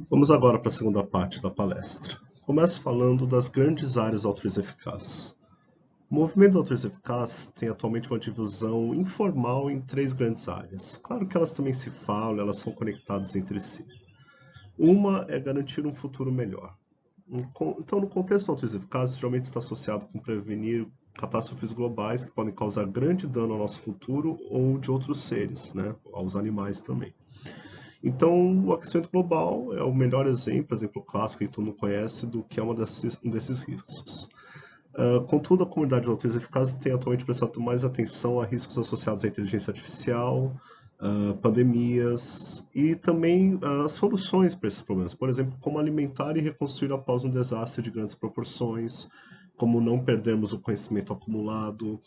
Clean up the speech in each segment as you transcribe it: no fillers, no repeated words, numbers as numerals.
Vamos agora para a segunda parte da palestra. Começo falando das grandes áreas do altruísmo eficaz. O movimento do altruísmo eficaz tem atualmente uma divisão informal em três grandes áreas. Claro que elas também se falam, elas são conectadas entre si. Uma é garantir um futuro melhor. Então, no contexto do altruísmo eficaz, geralmente está associado com prevenir catástrofes globais que podem causar grande dano ao nosso futuro ou de outros seres, né? Aos animais também. Então, o aquecimento global é o melhor exemplo clássico que todo mundo conhece do que é um desses riscos. Contudo, a comunidade de autores eficazes tem atualmente prestado mais atenção a riscos associados à inteligência artificial, pandemias e também soluções para esses problemas. Por exemplo, como alimentar e reconstruir após um desastre de grandes proporções, como não perdermos o conhecimento acumulado,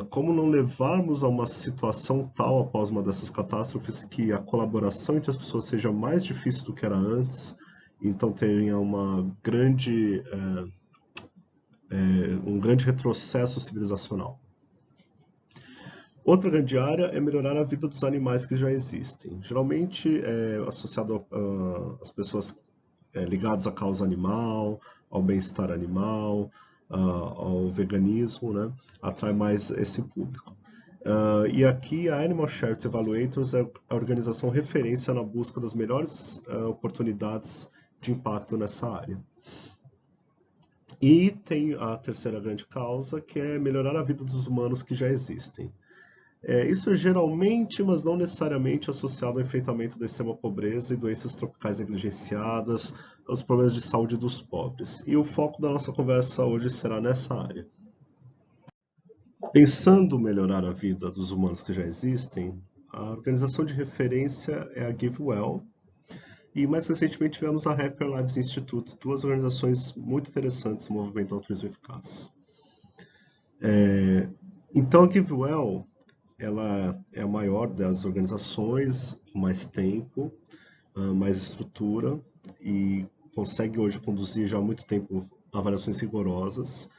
como não levarmos a uma situação tal após uma dessas catástrofes que a colaboração entre as pessoas seja mais difícil do que era antes, então tenha um grande retrocesso civilizacional. Outra grande área é melhorar a vida dos animais que já existem. Geralmente é associado às pessoas ligadas à causa animal, ao bem-estar animal, ao veganismo, né? Atrai mais esse público. E aqui a Animal Charity Evaluators é a organização referência na busca das melhores oportunidades de impacto nessa área. E tem a terceira grande causa, que é melhorar a vida dos humanos que já existem. Isso é geralmente, mas não necessariamente, associado ao enfrentamento da extrema pobreza e doenças tropicais negligenciadas, aos problemas de saúde dos pobres. E o foco da nossa conversa hoje será nessa área. Pensando em melhorar a vida dos humanos que já existem, a organização de referência é a GiveWell, e mais recentemente tivemos a Happy Lives Institute, duas organizações muito interessantes no movimento do altruísmo eficaz. Então a GiveWell ela é a maior das organizações, com mais tempo, mais estrutura e consegue hoje conduzir já há muito tempo avaliações rigorosas.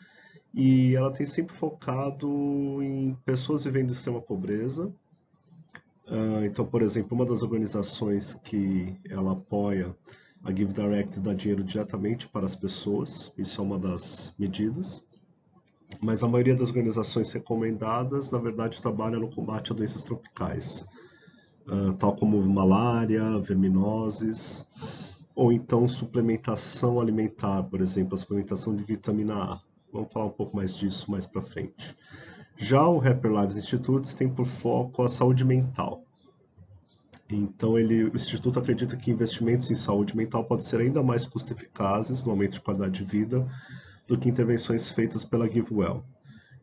E ela tem sempre focado em pessoas vivendo em extrema pobreza. Então, por exemplo, uma das organizações que ela apoia, a Give Direct, dá dinheiro diretamente para as pessoas, isso é uma das medidas. Mas a maioria das organizações recomendadas, na verdade, trabalha no combate a doenças tropicais, tal como malária, verminoses, ou então suplementação alimentar, por exemplo, a suplementação de vitamina A. Vamos falar um pouco mais disso mais para frente. Já o Happy Lives Institute tem por foco a saúde mental. Então, o Instituto acredita que investimentos em saúde mental podem ser ainda mais custo-eficazes no aumento de qualidade de vida do que intervenções feitas pela GiveWell.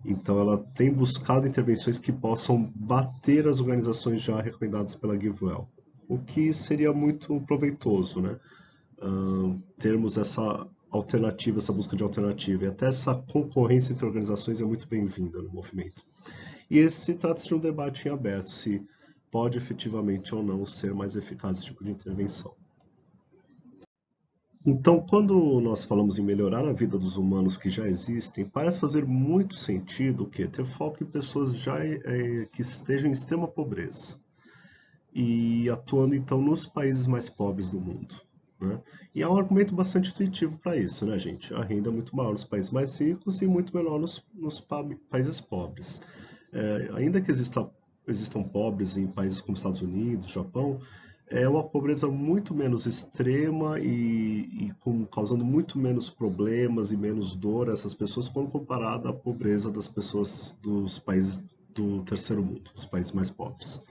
Então, ela tem buscado intervenções que possam bater as organizações já recomendadas pela GiveWell, o que seria muito proveitoso, né? Termos essa alternativa, essa busca de alternativa, e até essa concorrência entre organizações é muito bem-vinda no movimento. E esse trata-se de um debate em aberto, se pode efetivamente ou não ser mais eficaz esse tipo de intervenção. Então, quando nós falamos em melhorar a vida dos humanos que já existem, parece fazer muito sentido ter foco em pessoas que estejam em extrema pobreza e atuando então nos países mais pobres do mundo. Né? E há um argumento bastante intuitivo para isso, né, gente? A renda é muito maior nos países mais ricos e muito menor nos países pobres. Ainda que existam pobres em países como Estados Unidos, Japão, é uma pobreza muito menos extrema e causando muito menos problemas e menos dor a essas pessoas quando comparada à pobreza das pessoas dos países do terceiro mundo, os países mais pobres.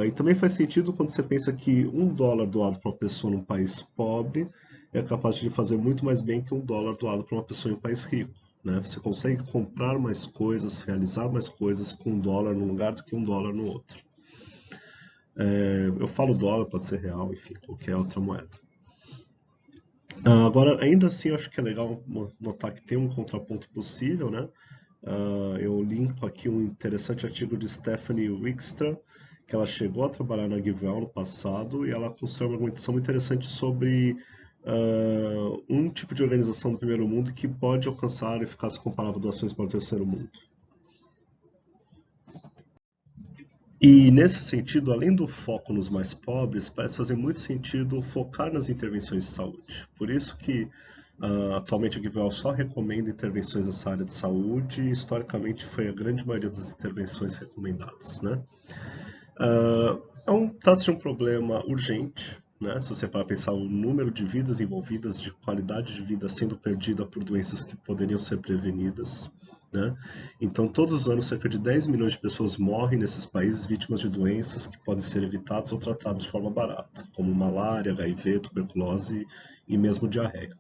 E também faz sentido quando você pensa que $1 doado para uma pessoa num país pobre é capaz de fazer muito mais bem que $1 doado para uma pessoa em um país rico. Né? Você consegue comprar mais coisas, realizar mais coisas com $1 num lugar do que $1 no outro. Eu falo dólar, pode ser real, enfim, qualquer outra moeda. Agora, ainda assim, eu acho que é legal notar que tem um contraponto possível, né? Eu linko aqui um interessante artigo de Stephanie Wickstra, que ela chegou a trabalhar na GiveWell no passado, e ela construiu uma argumentação muito interessante sobre um tipo de organização do primeiro mundo que pode alcançar a eficácia comparável a doações para o terceiro mundo. E nesse sentido, além do foco nos mais pobres, parece fazer muito sentido focar nas intervenções de saúde. Por isso que atualmente a GiveWell só recomenda intervenções nessa área de saúde e historicamente foi a grande maioria das intervenções recomendadas, né? Trata-se de um problema urgente, né? Se você para pensar o número de vidas envolvidas, de qualidade de vida sendo perdida por doenças que poderiam ser prevenidas, né? Então, todos os anos, cerca de 10 milhões de pessoas morrem nesses países vítimas de doenças que podem ser evitadas ou tratadas de forma barata, como malária, HIV, tuberculose e mesmo diarreia.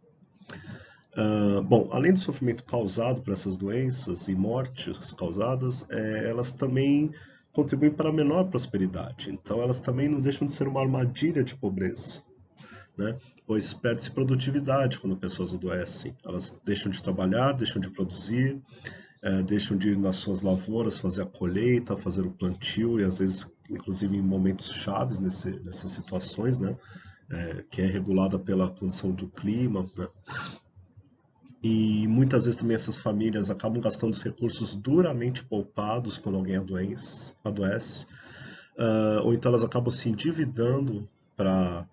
Bom, além do sofrimento causado por essas doenças e mortes causadas, elas também contribuem para a menor prosperidade. Então, elas também não deixam de ser uma armadilha de pobreza, né? Pois perde-se produtividade quando pessoas adoecem. Elas deixam de trabalhar, deixam de produzir, deixam de ir nas suas lavouras fazer a colheita, fazer o plantio e às vezes, inclusive em momentos chaves nessas situações, né? Que é regulada pela condição do clima, né? E muitas vezes também essas famílias acabam gastando os recursos duramente poupados quando alguém adoece, ou então elas acabam se endividando para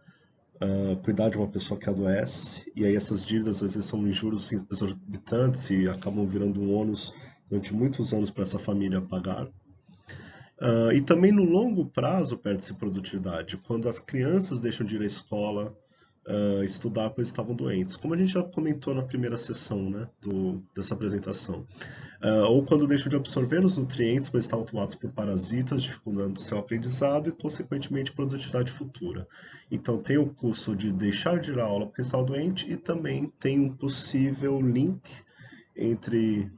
cuidar de uma pessoa que adoece, e aí essas dívidas às vezes são em juros exorbitantes e acabam virando um ônus durante muitos anos para essa família pagar. E também no longo prazo perde-se produtividade, quando as crianças deixam de ir à escola, estudar pois estavam doentes, como a gente já comentou na primeira sessão, né, dessa apresentação. Ou quando deixam de absorver os nutrientes, pois estavam tomados por parasitas, dificultando seu aprendizado e, consequentemente, produtividade futura. Então, tem o custo de deixar de ir à aula porque estava doente e também tem um possível link entre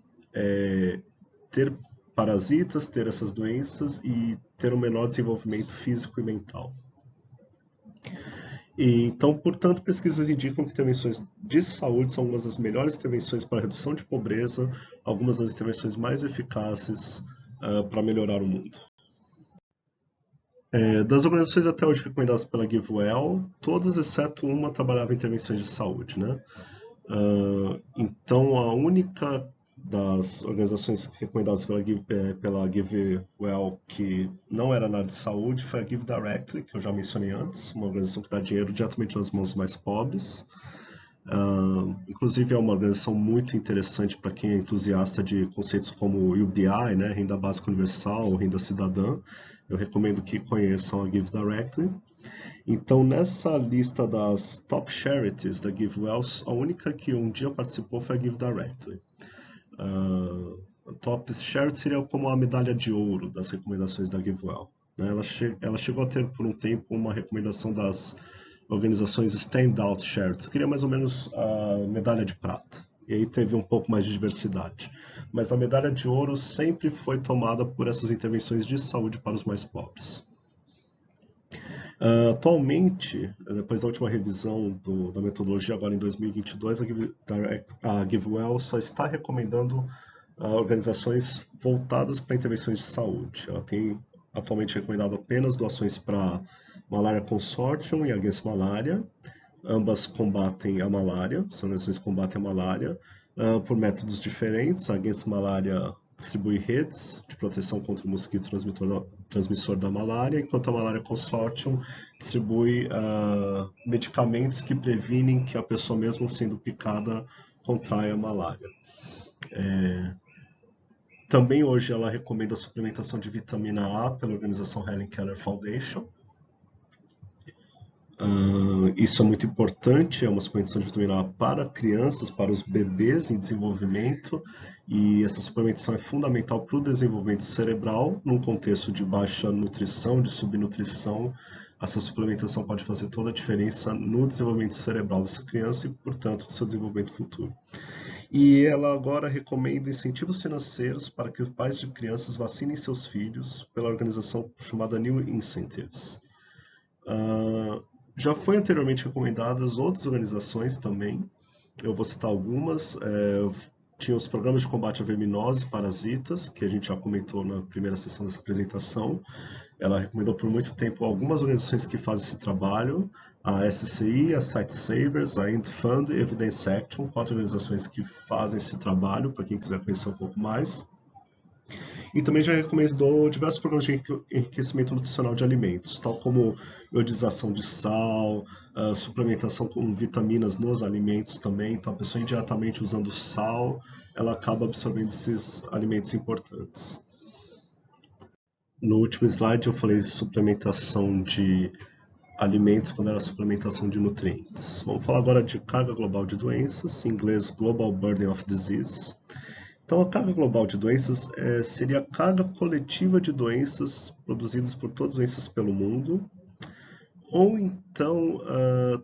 ter parasitas, ter essas doenças e ter um menor desenvolvimento físico e mental. Então, portanto, pesquisas indicam que intervenções de saúde são algumas das melhores intervenções para a redução de pobreza, algumas das intervenções mais eficazes para melhorar o mundo. Das organizações até hoje recomendadas pela GiveWell, todas exceto uma trabalhavam em intervenções de saúde, né? Então, a única das organizações recomendadas pela GiveWell que não era na área de saúde foi a Give Directly, que eu já mencionei antes, uma organização que dá dinheiro diretamente nas mãos dos mais pobres. Inclusive é uma organização muito interessante para quem é entusiasta de conceitos como UBI, né, Renda Básica Universal ou Renda Cidadã. Eu recomendo que conheçam a Give Directly. Então, nessa lista das top charities da GiveWell, a única que um dia participou foi a Give Directly. A top charity seria como a medalha de ouro das recomendações da GiveWell, né? Ela chegou a ter por um tempo uma recomendação das organizações Standout Charities, que seria mais ou menos a medalha de prata. E aí teve um pouco mais de diversidade. Mas a medalha de ouro sempre foi tomada por essas intervenções de saúde para os mais pobres. Atualmente, depois da última revisão da metodologia, agora em 2022, a GiveWell só está recomendando organizações voltadas para intervenções de saúde. Ela tem atualmente recomendado apenas doações para Malaria Consortium e Against Malaria. Ambas combatem a malária, são organizações que combatem a malária por métodos diferentes. A Against Malaria distribui redes de proteção contra o mosquito transmissor da malária, enquanto a Malaria Consortium distribui medicamentos que previnem que a pessoa, mesmo sendo picada, contraia a malária. Também hoje ela recomenda a suplementação de vitamina A pela organização Helen Keller Foundation. Isso é muito importante, é uma suplementação de vitamina A para crianças, para os bebês em desenvolvimento, e essa suplementação é fundamental para o desenvolvimento cerebral, num contexto de baixa nutrição, de subnutrição. Essa suplementação pode fazer toda a diferença no desenvolvimento cerebral dessa criança e, portanto, no seu desenvolvimento futuro. E ela agora recomenda incentivos financeiros para que os pais de crianças vacinem seus filhos pela organização chamada New Incentives. Já foi anteriormente recomendadas outras organizações também, eu vou citar algumas. Tinha os programas de combate a verminose e parasitas, que a gente já comentou na primeira sessão dessa apresentação. Ela recomendou por muito tempo algumas organizações que fazem esse trabalho, a SCI, a Site Savers, a End Fund e Evidence Action, 4 organizações que fazem esse trabalho, para quem quiser conhecer um pouco mais. E também já recomendou diversos programas de enriquecimento nutricional de alimentos, tal como iodização de sal, suplementação com vitaminas nos alimentos também. Então, a pessoa indiretamente usando sal, ela acaba absorvendo esses alimentos importantes. No último slide eu falei de suplementação de alimentos quando era suplementação de nutrientes. Vamos falar agora de carga global de doenças, em inglês Global Burden of Disease. Então, a carga global de doenças seria a carga coletiva de doenças produzidas por todas as doenças pelo mundo, ou então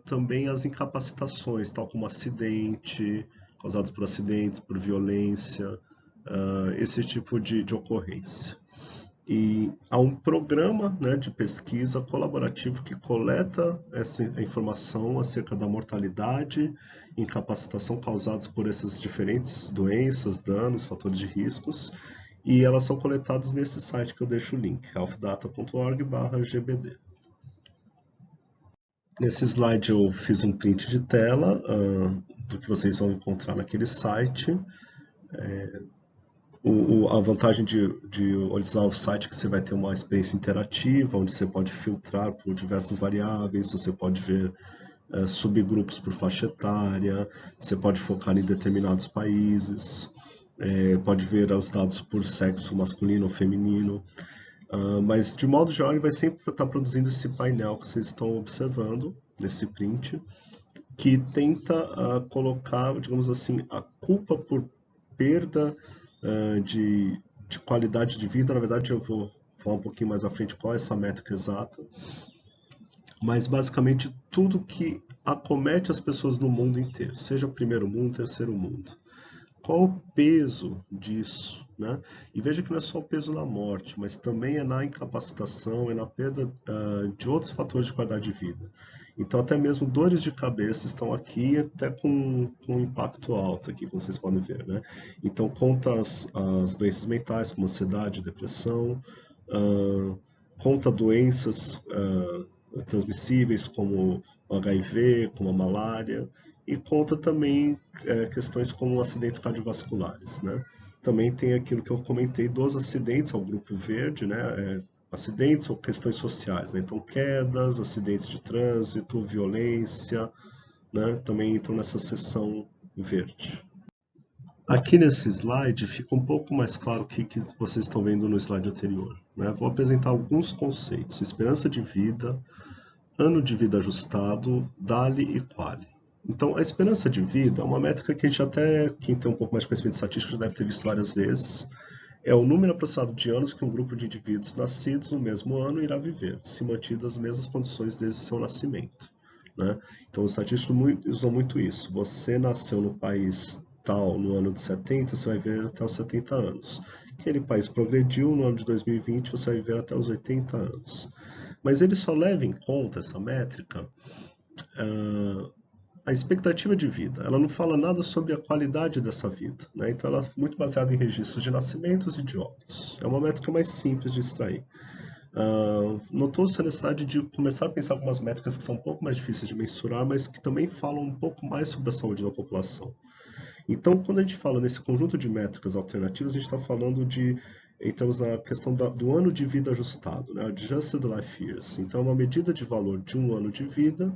também as incapacitações, tal como acidente, causados por acidentes, por violência, esse tipo de ocorrência. E há um programa, né, de pesquisa colaborativo que coleta essa informação acerca da mortalidade e incapacitação causadas por essas diferentes doenças, danos, fatores de riscos, e elas são coletadas nesse site que eu deixo o link, healthdata.org/gbd. Nesse slide eu fiz um print de tela do que vocês vão encontrar naquele site. A vantagem de usar o site é que você vai ter uma experiência interativa, onde você pode filtrar por diversas variáveis, você pode ver subgrupos por faixa etária, você pode focar em determinados países, pode ver os dados por sexo masculino ou feminino, mas de modo geral ele vai sempre estar produzindo esse painel que vocês estão observando nesse print, que tenta colocar, digamos assim, a culpa por perda de qualidade de vida. Na verdade, eu vou falar um pouquinho mais à frente qual é essa métrica exata, mas basicamente tudo que acomete as pessoas no mundo inteiro, seja primeiro mundo, terceiro mundo. Qual o peso disso, né? E veja que não é só o peso na morte, mas também é na incapacitação, é na perda de outros fatores de qualidade de vida. Então, até mesmo dores de cabeça estão aqui, até com um impacto alto aqui, como vocês podem ver, né? Então, conta as doenças mentais, como ansiedade, depressão, conta doenças transmissíveis, como o HIV, como a malária, e conta também questões como acidentes cardiovasculares, né? Também tem aquilo que eu comentei dos acidentes ao grupo verde, né? Acidentes ou questões sociais, né? Então, quedas, acidentes de trânsito, violência, né? Também entram nessa seção verde. Aqui nesse slide fica um pouco mais claro o que vocês estão vendo no slide anterior, né? Vou apresentar alguns conceitos: esperança de vida, ano de vida ajustado, DALY e QALY. Então, a esperança de vida é uma métrica que a gente até, quem tem um pouco mais de conhecimento de estatística, já deve ter visto várias vezes. É o número aproximado de anos que um grupo de indivíduos nascidos no mesmo ano irá viver, se mantidas as mesmas condições desde o seu nascimento, né? Então, os estatísticos usam muito isso. Você nasceu no país tal no ano de 70, você vai ver até os 70 anos. Aquele país progrediu no ano de 2020, você vai ver até os 80 anos. Mas ele só leva em conta essa métrica a expectativa de vida. Ela não fala nada sobre a qualidade dessa vida, né? Então ela é muito baseada em registros de nascimentos e de óbitos. É uma métrica mais simples de extrair. Notou-se a necessidade de começar a pensar algumas métricas que são um pouco mais difíceis de mensurar, mas que também falam um pouco mais sobre a saúde da população. Então, quando a gente fala nesse conjunto de métricas alternativas, a gente está falando entramos na questão do ano de vida ajustado, né? Adjusted Life Years. Então, é uma medida de valor de um ano de vida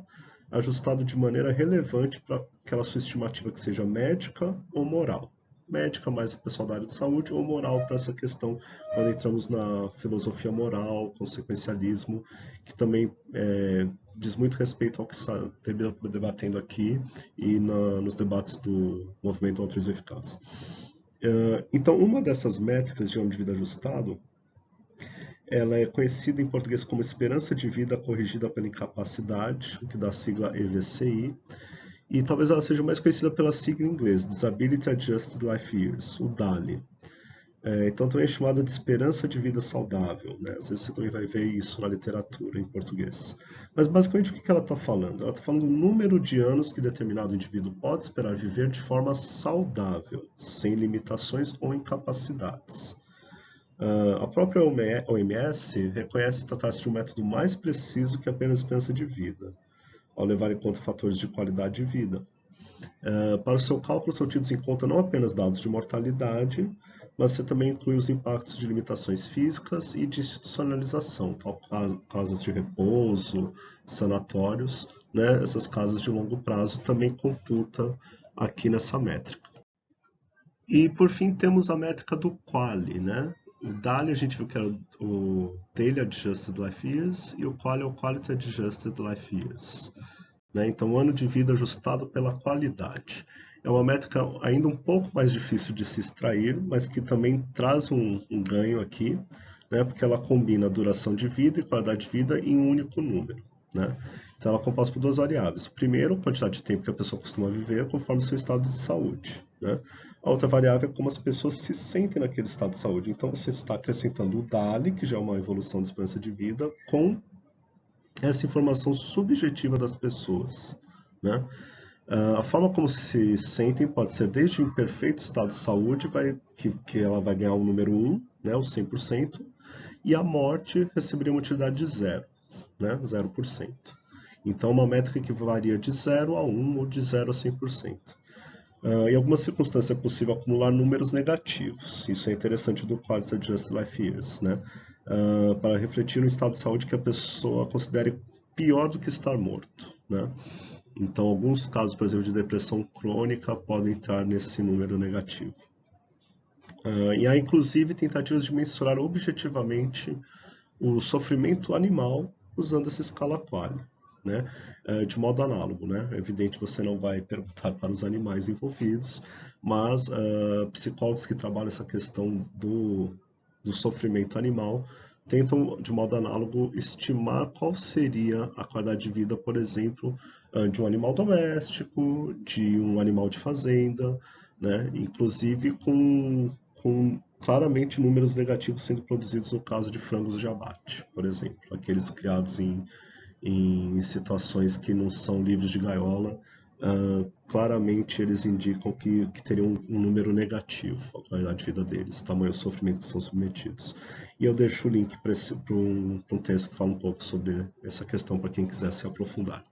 ajustado de maneira relevante para aquela sua estimativa que seja médica ou moral. Médica mais o pessoal da área de saúde, ou moral para essa questão, quando entramos na filosofia moral, consequencialismo, que também diz muito respeito ao que está debatendo aqui e nos debates do movimento altruísmo eficaz. Então, uma dessas métricas de ano de vida ajustado, ela é conhecida em português como esperança de vida corrigida pela incapacidade, que dá a sigla EVCI, e talvez ela seja mais conhecida pela sigla em inglês, Disability Adjusted Life Years, o DALY. Então também é chamada de esperança de vida saudável, né? Às vezes você também vai ver isso na literatura em português. Mas basicamente o que ela está falando? Ela está falando do número de anos que determinado indivíduo pode esperar viver de forma saudável, sem limitações ou incapacidades. A própria OMS reconhece tratar-se de um método mais preciso que apenas esperança de vida, ao levar em conta fatores de qualidade de vida. Para o seu cálculo são tidos em conta não apenas dados de mortalidade, mas você também inclui os impactos de limitações físicas e de institucionalização, tal casas de repouso, sanatórios, né? Essas casas de longo prazo também computa aqui nessa métrica. E por fim temos a métrica do QALY, né? O DALY a gente viu que era o Daily Adjusted Life Years e o QALY é o Quality Adjusted Life Years. Né? Então, o ano de vida ajustado pela qualidade. É uma métrica ainda um pouco mais difícil de se extrair, mas que também traz um ganho aqui, né? Porque ela combina a duração de vida e qualidade de vida em um único número. Né? Então, ela é composta por duas variáveis. Primeiro, a quantidade de tempo que a pessoa costuma viver conforme o seu estado de saúde. Né? A outra variável é como as pessoas se sentem naquele estado de saúde. Então, você está acrescentando o DALY, que já é uma evolução de esperança de vida, com essa informação subjetiva das pessoas. Né? A forma como se sentem pode ser desde o imperfeito estado de saúde, que ela vai ganhar o número 1, né, o 100%, e a morte receberia uma utilidade de 0, né, 0%. Então, uma métrica que varia de 0 a 1 ou de 0 a 100%. Em algumas circunstâncias é possível acumular números negativos. Isso é interessante do Quality Adjusted Life Years, né? Para refletir no estado de saúde que a pessoa considere pior do que estar morto, né? Então, alguns casos, por exemplo, de depressão crônica podem entrar nesse número negativo. E há, inclusive, tentativas de mensurar objetivamente o sofrimento animal usando essa escala QALY, né? De modo análogo, né? É evidente que você não vai perguntar para os animais envolvidos, mas psicólogos que trabalham essa questão do sofrimento animal tentam, de modo análogo, estimar qual seria a qualidade de vida, por exemplo, de um animal doméstico, de um animal de fazenda, né? Inclusive com claramente números negativos sendo produzidos no caso de frangos de abate, por exemplo, aqueles criados em situações que não são livres de gaiola, claramente eles indicam que teriam um número negativo a qualidade de vida deles, tamanho sofrimento que são submetidos. E eu deixo o link para um texto que fala um pouco sobre essa questão para quem quiser se aprofundar.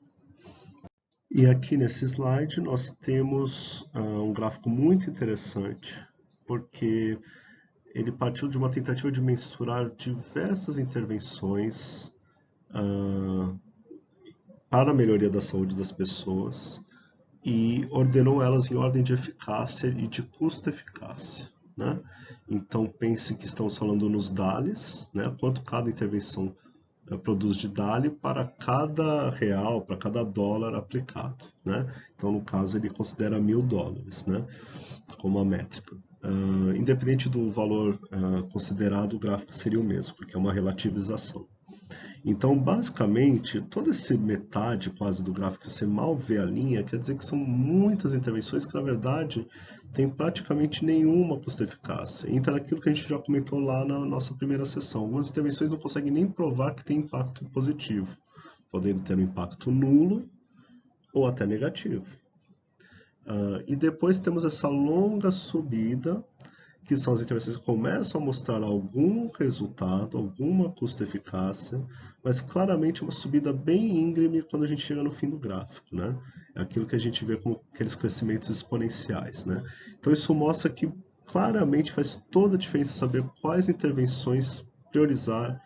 E aqui nesse slide nós temos um gráfico muito interessante, porque ele partiu de uma tentativa de mensurar diversas intervenções para a melhoria da saúde das pessoas e ordenou elas em ordem de eficácia e de custo-eficácia. Né? Então pense que estamos falando nos DALYs, né? Quanto cada intervenção produz de DALY para cada real, para cada dólar aplicado. Né? Então, no caso, ele considera $1.000, né? Como a métrica. Independente do valor considerado, o gráfico seria o mesmo, porque é uma relativização. Então, basicamente, toda essa metade quase do gráfico, você mal vê a linha, quer dizer que são muitas intervenções que, na verdade, tem praticamente nenhuma custo-eficácia. Entra naquilo que a gente já comentou lá na nossa primeira sessão. Algumas intervenções não conseguem nem provar que tem impacto positivo, podendo ter um impacto nulo ou até negativo. E depois temos essa longa subida, que são as intervenções que começam a mostrar algum resultado, alguma custo-eficácia, mas claramente uma subida bem íngreme quando a gente chega no fim do gráfico, né? É aquilo que a gente vê como aqueles crescimentos exponenciais, né? Então isso mostra que claramente faz toda a diferença saber quais intervenções priorizar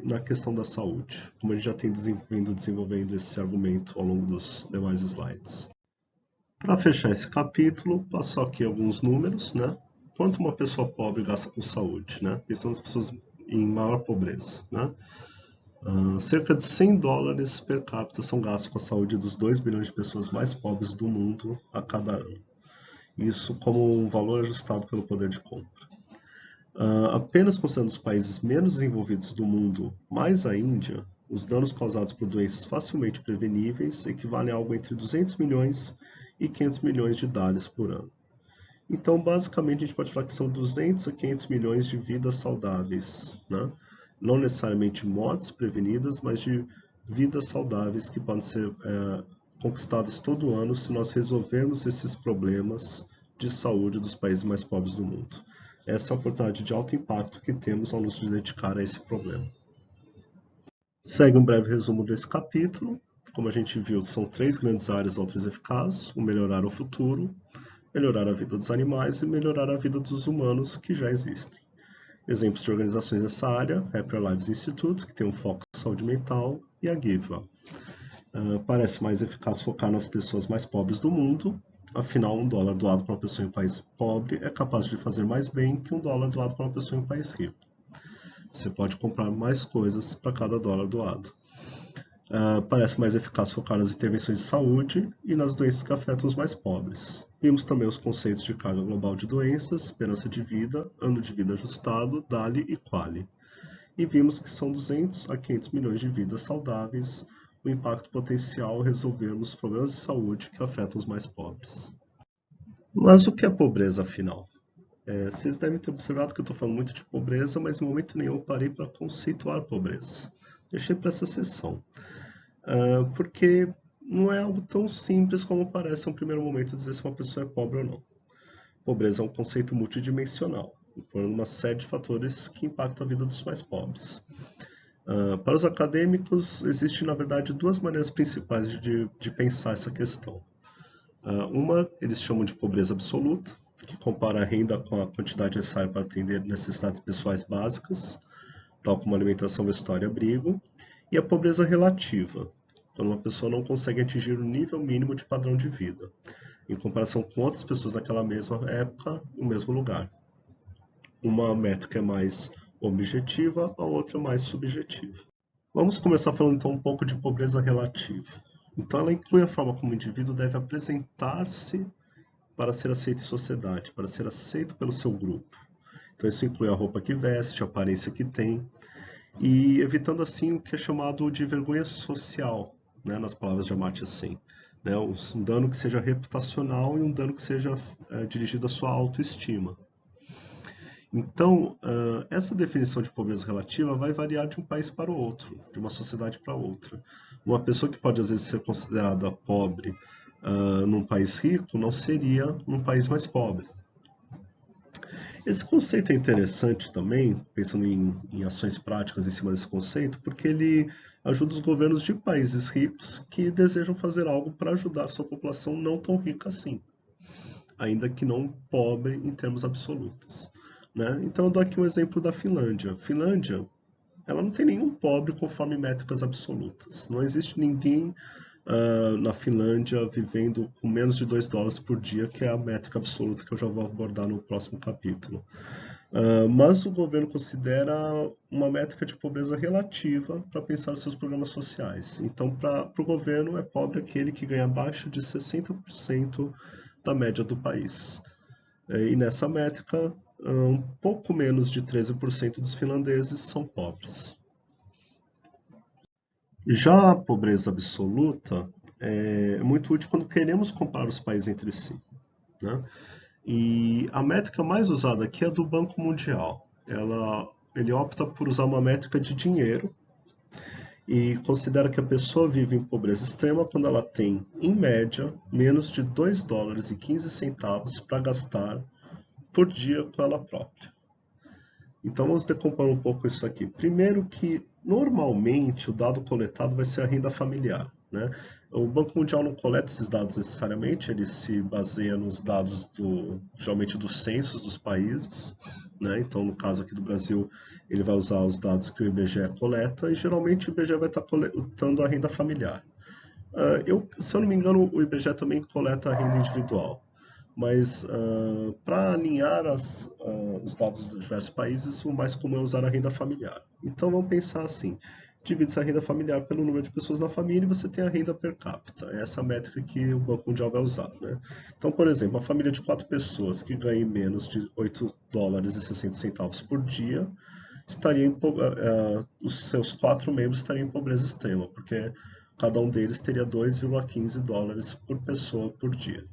na questão da saúde, como a gente já tem vindo desenvolvendo esse argumento ao longo dos demais slides. Para fechar esse capítulo, passo aqui alguns números, né? Quanto uma pessoa pobre gasta com saúde, né? Pensando nas pessoas em maior pobreza, né? Cerca de $100 per capita são gastos com a saúde dos 2 bilhões de pessoas mais pobres do mundo a cada ano. Isso como um valor ajustado pelo poder de compra. Apenas considerando os países menos desenvolvidos do mundo, mais a Índia, os danos causados por doenças facilmente preveníveis equivalem a algo entre 200 milhões e 500 milhões de dólares por ano. Então, basicamente, a gente pode falar que são 200 a 500 milhões de vidas saudáveis, né? Não necessariamente mortes prevenidas, mas de vidas saudáveis que podem ser conquistadas todo ano se nós resolvermos esses problemas de saúde dos países mais pobres do mundo. Essa é a oportunidade de alto impacto que temos ao nos dedicar a esse problema. Segue um breve resumo desse capítulo. Como a gente viu, são 3 grandes áreas altruístas eficazes: o melhorar o futuro, melhorar a vida dos animais e melhorar a vida dos humanos que já existem. Exemplos de organizações nessa área, Happier Lives Institute, que tem um foco em saúde mental, e a Giva. Parece mais eficaz focar nas pessoas mais pobres do mundo, afinal, $1 doado para uma pessoa em um país pobre é capaz de fazer mais bem que $1 doado para uma pessoa em um país rico. Você pode comprar mais coisas para cada $1 doado. Parece mais eficaz focar nas intervenções de saúde e nas doenças que afetam os mais pobres. Vimos também os conceitos de carga global de doenças, esperança de vida, ano de vida ajustado, DALY e QALY. E vimos que são 200 a 500 milhões de vidas saudáveis o impacto potencial resolvermos problemas de saúde que afetam os mais pobres. Mas o que é pobreza, afinal? Vocês devem ter observado que eu estou falando muito de pobreza, mas em momento nenhum eu parei para conceituar pobreza. Deixei para essa sessão. Porque não é algo tão simples como parece em um primeiro momento dizer se uma pessoa é pobre ou não. Pobreza é um conceito multidimensional, envolvendo uma série de fatores que impactam a vida dos mais pobres. Para os acadêmicos, existem, na verdade, duas maneiras principais de pensar essa questão. Uma, eles chamam de pobreza absoluta, que compara a renda com a quantidade necessária para atender necessidades pessoais básicas, tal como alimentação, vestuário e abrigo. E a pobreza relativa, quando uma pessoa não consegue atingir o nível mínimo de padrão de vida, em comparação com outras pessoas naquela mesma época, no mesmo lugar. Uma métrica é mais objetiva, a outra mais subjetiva. Vamos começar falando então um pouco de pobreza relativa. Então ela inclui a forma como o indivíduo deve apresentar-se para ser aceito em sociedade, para ser aceito pelo seu grupo. Então isso inclui a roupa que veste, a aparência que tem, e evitando assim o que é chamado de vergonha social, né, nas palavras de Amartya Sen. Né, um dano que seja reputacional e um dano que seja dirigido à sua autoestima. Então, essa definição de pobreza relativa vai variar de um país para o outro, de uma sociedade para outra. Uma pessoa que pode às vezes ser considerada pobre num país rico não seria num país mais pobre. Esse conceito é interessante também, pensando em ações práticas em cima desse conceito, porque ele ajuda os governos de países ricos que desejam fazer algo para ajudar sua população não tão rica assim, ainda que não pobre em termos absolutos. Né? Então eu dou aqui um exemplo da Finlândia. Finlândia, ela não tem nenhum pobre conforme métricas absolutas. Não existe ninguém na Finlândia vivendo com menos de $2 por dia, que é a métrica absoluta que eu já vou abordar no próximo capítulo. Mas o governo considera uma métrica de pobreza relativa para pensar os seus programas sociais. Então, para o governo, é pobre aquele que ganha abaixo de 60% da média do país. E nessa métrica, um pouco menos de 13% dos finlandeses são pobres. Já a pobreza absoluta é muito útil quando queremos comparar os países entre si. Né? E a métrica mais usada aqui é a do Banco Mundial. Ele opta por usar uma métrica de dinheiro e considera que a pessoa vive em pobreza extrema quando ela tem, em média, menos de $2,15 para gastar por dia com ela própria. Então vamos decompor um pouco isso aqui. Primeiro que, normalmente, o dado coletado vai ser a renda familiar. Né? O Banco Mundial não coleta esses dados necessariamente, ele se baseia nos dados, geralmente, dos censos dos países. Né? Então, no caso aqui do Brasil, ele vai usar os dados que o IBGE coleta e, geralmente, o IBGE vai estar coletando a renda familiar. Se eu não me engano, o IBGE também coleta a renda individual. Mas para alinhar os dados dos diversos países, o mais comum é usar a renda familiar. Então vamos pensar assim, divide-se a renda familiar pelo número de pessoas na família e você tem a renda per capita. É essa a métrica que o Banco Mundial vai usar. Né? Então, por exemplo, uma família de 4 pessoas que ganhe menos de $8,60 por dia, os seus 4 membros estariam em pobreza extrema, porque cada um deles teria $2,15 por pessoa por dia.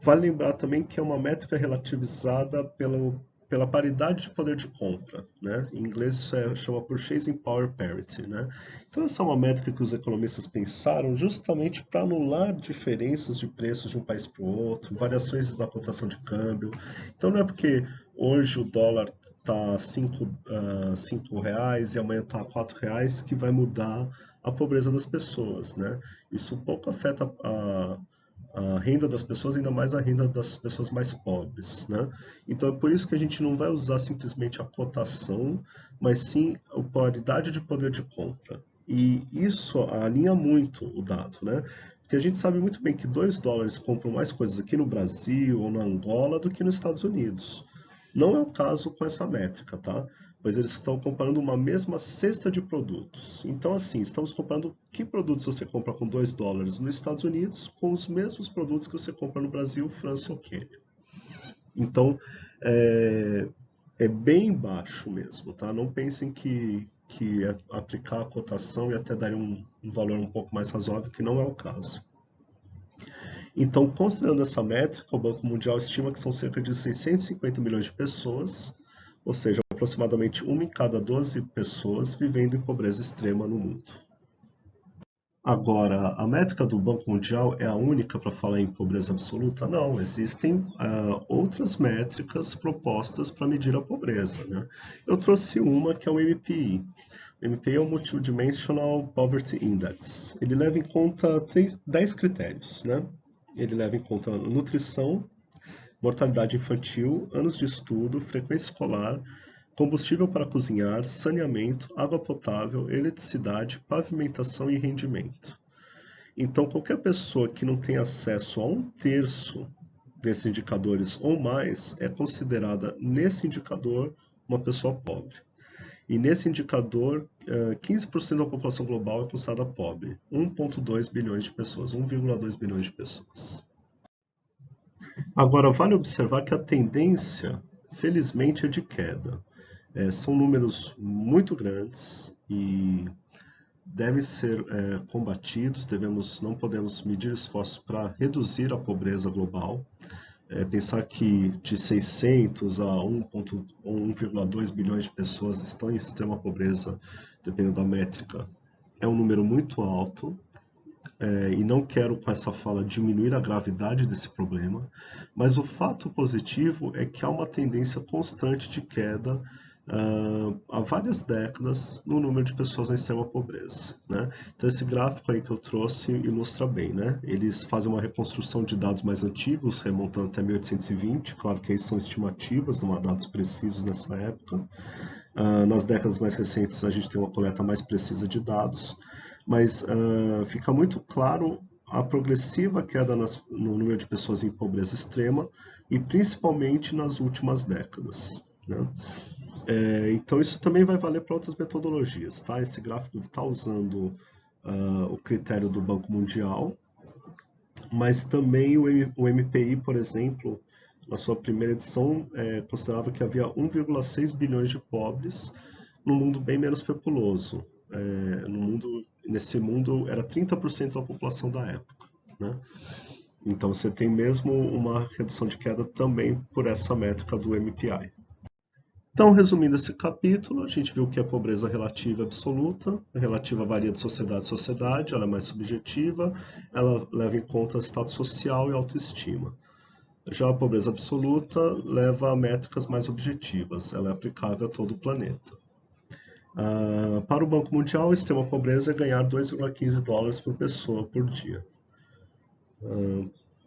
Vale lembrar também que é uma métrica relativizada pela paridade de poder de compra. Né? Em inglês isso chama Purchasing Power Parity. Né? Então essa é uma métrica que os economistas pensaram justamente para anular diferenças de preços de um país para o outro, variações da cotação de câmbio. Então não é porque hoje o dólar está R$5 e amanhã está R$4 que vai mudar a pobreza das pessoas. Né? Isso pouco afeta a renda das pessoas, ainda mais a renda das pessoas mais pobres, né? Então é por isso que a gente não vai usar simplesmente a cotação, mas sim a paridade de poder de compra. E isso alinha muito o dado, né? Porque a gente sabe muito bem que US$ compram mais coisas aqui no Brasil ou na Angola do que nos Estados Unidos. Não é o caso com essa métrica, tá? Pois eles estão comparando uma mesma cesta de produtos. Então, assim, estamos comparando que produtos você compra com US$ nos Estados Unidos com os mesmos produtos que você compra no Brasil, França ou Quênia. Então, é, é bem baixo mesmo, tá? Não pensem que é aplicar a cotação e até dar um valor um pouco mais razoável, que não é o caso. Então, considerando essa métrica, o Banco Mundial estima que são cerca de 650 milhões de pessoas, ou seja, aproximadamente 1 em cada 12 pessoas vivendo em pobreza extrema no mundo. Agora, a métrica do Banco Mundial é a única para falar em pobreza absoluta? Não, existem outras métricas propostas para medir a pobreza, né? Eu trouxe uma que é o MPI. O MPI é o Multidimensional Poverty Index. Ele leva em conta 10 critérios, né? Ele leva em conta nutrição, mortalidade infantil, anos de estudo, frequência escolar, combustível para cozinhar, saneamento, água potável, eletricidade, pavimentação e rendimento. Então, qualquer pessoa que não tem acesso a 1/3 desses indicadores ou mais é considerada, nesse indicador, uma pessoa pobre. E nesse indicador, 15% da população global é considerada pobre. 1,2 bilhões de pessoas, 1,2 bilhões de pessoas. Agora, vale observar que a tendência, felizmente, é de queda. São números muito grandes e devem ser combatidos, não podemos medir esforços para reduzir a pobreza global. Pensar que de 600 a 1,2 bilhões de pessoas estão em extrema pobreza, dependendo da métrica, é um número muito alto. E não quero com essa fala diminuir a gravidade desse problema, mas o fato positivo é que há uma tendência constante de queda há várias décadas no número de pessoas em extrema pobreza, né? Então esse gráfico aí que eu trouxe ilustra bem, né? Eles fazem uma reconstrução de dados mais antigos, remontando até 1820, claro que aí são estimativas, não há dados precisos nessa época. Nas décadas mais recentes a gente tem uma coleta mais precisa de dados, mas fica muito claro a progressiva queda no número de pessoas em pobreza extrema e principalmente nas últimas décadas, né? Então isso também vai valer para outras metodologias, tá? Esse gráfico está usando o critério do Banco Mundial, mas também o MPI, por exemplo, na sua primeira edição, considerava que havia 1,6 bilhões de pobres num mundo bem menos populoso. Nesse mundo era 30% da população da época, né? Então você tem mesmo uma redução de queda também por essa métrica do MPI. Então, resumindo esse capítulo, a gente viu que a pobreza relativa é absoluta, a relativa varia de sociedade a sociedade, ela é mais subjetiva, ela leva em conta status social e autoestima. Já a pobreza absoluta leva a métricas mais objetivas, ela é aplicável a todo o planeta. Para o Banco Mundial, a extrema pobreza é ganhar $2,15 por pessoa por dia.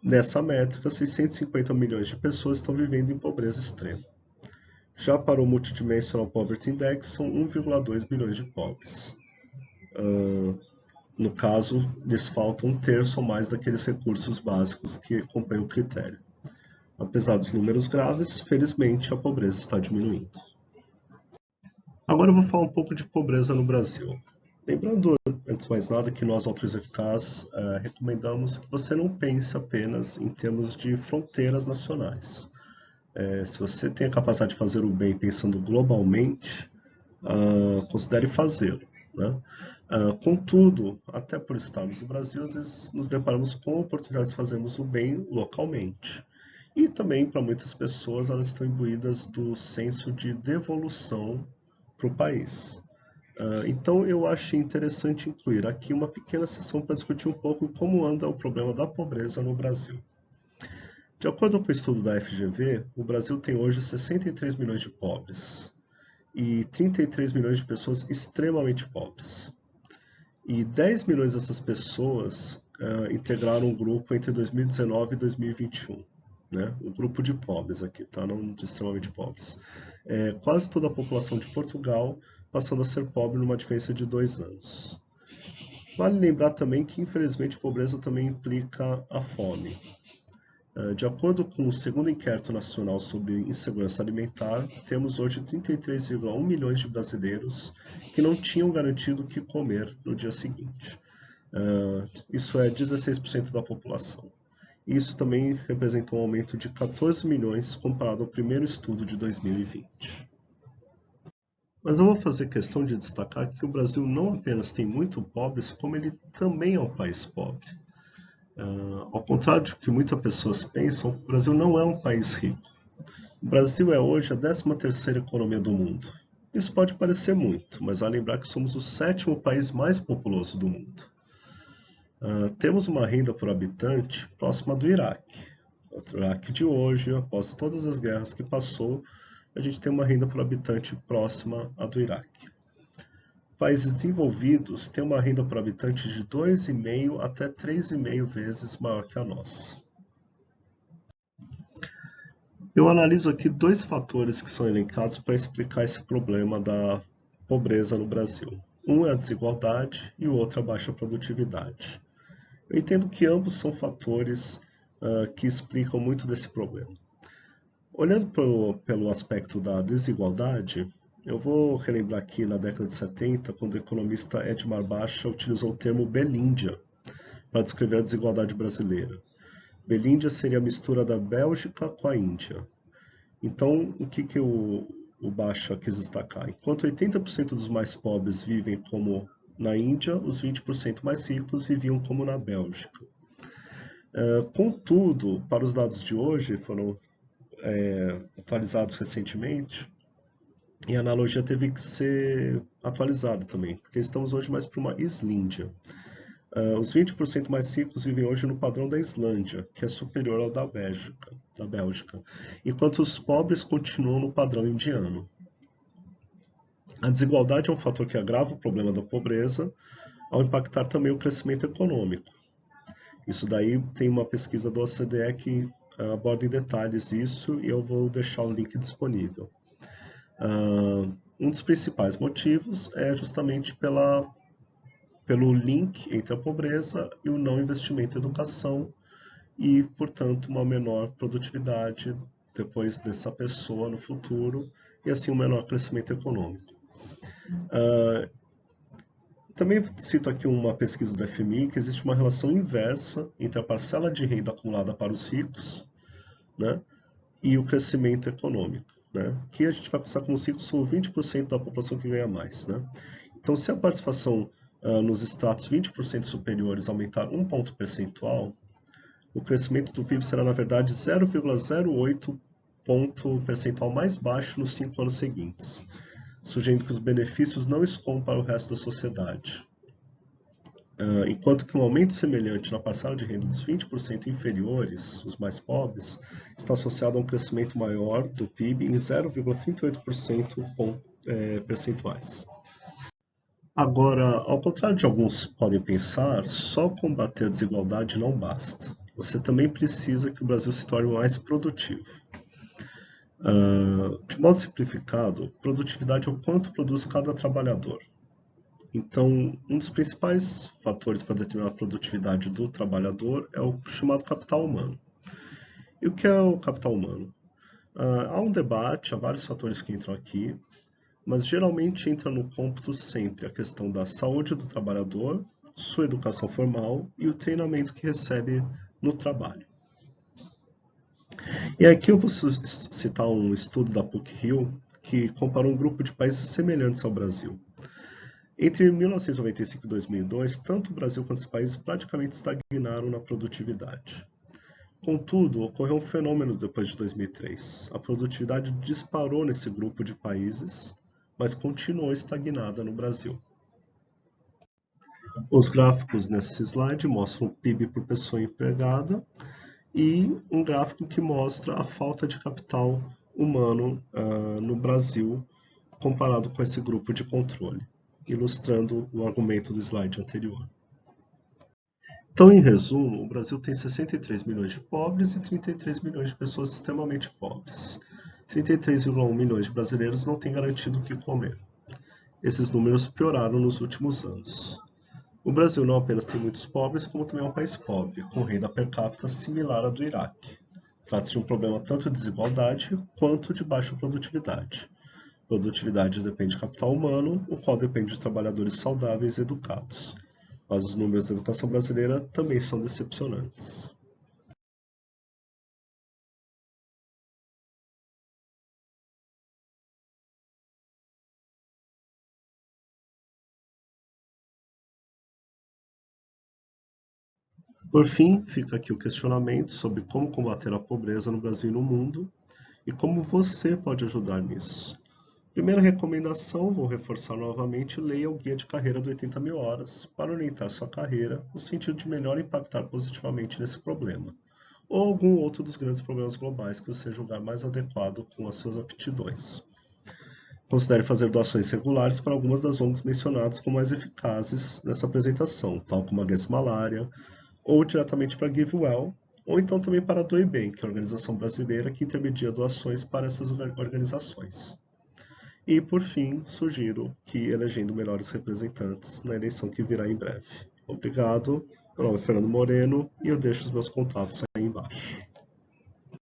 Nessa métrica, 650 milhões de pessoas estão vivendo em pobreza extrema. Já para o Multidimensional Poverty Index, são 1,2 bilhões de pobres. No caso, lhes falta 1/3 ou mais daqueles recursos básicos que acompanham o critério. Apesar dos números graves, felizmente a pobreza está diminuindo. Agora eu vou falar um pouco de pobreza no Brasil. Lembrando, antes de mais nada, que nós, Altruísmo Eficaz, recomendamos que você não pense apenas em termos de fronteiras nacionais. Se você tem a capacidade de fazer o bem pensando globalmente, considere fazê-lo, né? Contudo, até por estarmos no Brasil, às vezes nos deparamos com oportunidades de fazermos o bem localmente. E também, para muitas pessoas, elas estão imbuídas do senso de devolução para o país. Então, eu achei interessante incluir aqui uma pequena sessão para discutir um pouco como anda o problema da pobreza no Brasil. De acordo com o estudo da FGV, o Brasil tem hoje 63 milhões de pobres e 33 milhões de pessoas extremamente pobres. E 10 milhões dessas pessoas integraram um grupo entre 2019 e 2021. Né? O grupo de pobres aqui, tá? Não de extremamente pobres. Quase toda a população de Portugal passando a ser pobre numa diferença de 2 anos. Vale lembrar também que, infelizmente, pobreza também implica a fome. De acordo com o segundo inquérito nacional sobre insegurança alimentar, temos hoje 33,1 milhões de brasileiros que não tinham garantido o que comer no dia seguinte. Isso é 16% da população. Isso também representou um aumento de 14 milhões comparado ao primeiro estudo de 2020. Mas eu vou fazer questão de destacar que o Brasil não apenas tem muito pobres, como ele também é um país pobre. Ao contrário do que muitas pessoas pensam, o Brasil não é um país rico. O Brasil é hoje a 13ª economia do mundo. Isso pode parecer muito, mas vale lembrar que somos o 7º país mais populoso do mundo. Temos uma renda por habitante próxima do Iraque. O Iraque de hoje, após todas as guerras que passou, a gente tem uma renda por habitante próxima à do Iraque. Países desenvolvidos têm uma renda por habitante de 2,5 até 3,5 vezes maior que a nossa. Eu analiso aqui 2 fatores que são elencados para explicar esse problema da pobreza no Brasil. Um é a desigualdade e o outro a baixa produtividade. Eu entendo que ambos são fatores que explicam muito desse problema. Olhando pelo aspecto da desigualdade, eu vou relembrar aqui na década de 70, quando o economista Edmar Baixa utilizou o termo Belíndia para descrever a desigualdade brasileira. Belíndia seria a mistura da Bélgica com a Índia. Então, o que o Baixa quis destacar? Enquanto 80% dos mais pobres vivem como na Índia, os 20% mais ricos viviam como na Bélgica. Contudo, para os dados de hoje, foram atualizados recentemente, e a analogia teve que ser atualizada também, porque estamos hoje mais para uma Islândia. Os 20% mais ricos vivem hoje no padrão da Islândia, que é superior ao da Bélgica, enquanto os pobres continuam no padrão indiano. A desigualdade é um fator que agrava o problema da pobreza, ao impactar também o crescimento econômico. Isso daí tem uma pesquisa do OCDE que aborda em detalhes isso, e eu vou deixar o link disponível. Um dos principais motivos é justamente pelo link entre a pobreza e o não investimento em educação e, portanto, uma menor produtividade depois dessa pessoa no futuro e, assim, um menor crescimento econômico. Também cito aqui uma pesquisa do FMI que existe uma relação inversa entre a parcela de renda acumulada para os ricos, né, e o crescimento econômico. Né? Que a gente vai pensar como os ricos são 20% da população que ganha mais. Né? Então, se a participação nos estratos 20% superiores aumentar 1 ponto percentual, o crescimento do PIB será, na verdade, 0,08 ponto percentual mais baixo nos 5 anos seguintes, sugerindo que os benefícios não escoam para o resto da sociedade. Enquanto que um aumento semelhante na parcela de renda dos 20% inferiores, os mais pobres, está associado a um crescimento maior do PIB em 0,38% percentuais. Agora, ao contrário de alguns podem pensar, só combater a desigualdade não basta. Você também precisa que o Brasil se torne mais produtivo. De modo simplificado, produtividade é o quanto produz cada trabalhador. Então, um dos principais fatores para determinar a produtividade do trabalhador é o chamado capital humano. E o que é o capital humano? Há um debate, há vários fatores que entram aqui, mas geralmente entra no cômputo sempre a questão da saúde do trabalhador, sua educação formal e o treinamento que recebe no trabalho. E aqui eu vou citar um estudo da PUC-Rio que comparou um grupo de países semelhantes ao Brasil. Entre 1995 e 2002, tanto o Brasil quanto os países praticamente estagnaram na produtividade. Contudo, ocorreu um fenômeno depois de 2003. A produtividade disparou nesse grupo de países, mas continuou estagnada no Brasil. Os gráficos nesse slide mostram o PIB por pessoa empregada e um gráfico que mostra a falta de capital humano no Brasil comparado com esse grupo de controle, ilustrando o argumento do slide anterior. Então, em resumo, o Brasil tem 63 milhões de pobres e 33 milhões de pessoas extremamente pobres. 33,1 milhões de brasileiros não têm garantido o que comer. Esses números pioraram nos últimos anos. O Brasil não apenas tem muitos pobres, como também é um país pobre, com renda per capita similar à do Iraque. Trata-se de um problema tanto de desigualdade quanto de baixa produtividade. Produtividade depende de capital humano, o qual depende de trabalhadores saudáveis e educados. Mas os números da educação brasileira também são decepcionantes. Por fim, fica aqui o questionamento sobre como combater a pobreza no Brasil e no mundo e como você pode ajudar nisso. Primeira recomendação, vou reforçar novamente, leia o Guia de Carreira do 80 Mil Horas para orientar sua carreira no sentido de melhor impactar positivamente nesse problema, ou algum outro dos grandes problemas globais que você julgar mais adequado com as suas aptidões. Considere fazer doações regulares para algumas das ONGs mencionadas como mais eficazes nessa apresentação, tal como a Guess Malária, ou diretamente para GiveWell, ou então também para a Doe Bem, que é a organização brasileira que intermedia doações para essas organizações. E, por fim, sugiro que elegendo melhores representantes na eleição que virá em breve. Obrigado. Meu nome é Fernando Moreno e eu deixo os meus contatos aí embaixo.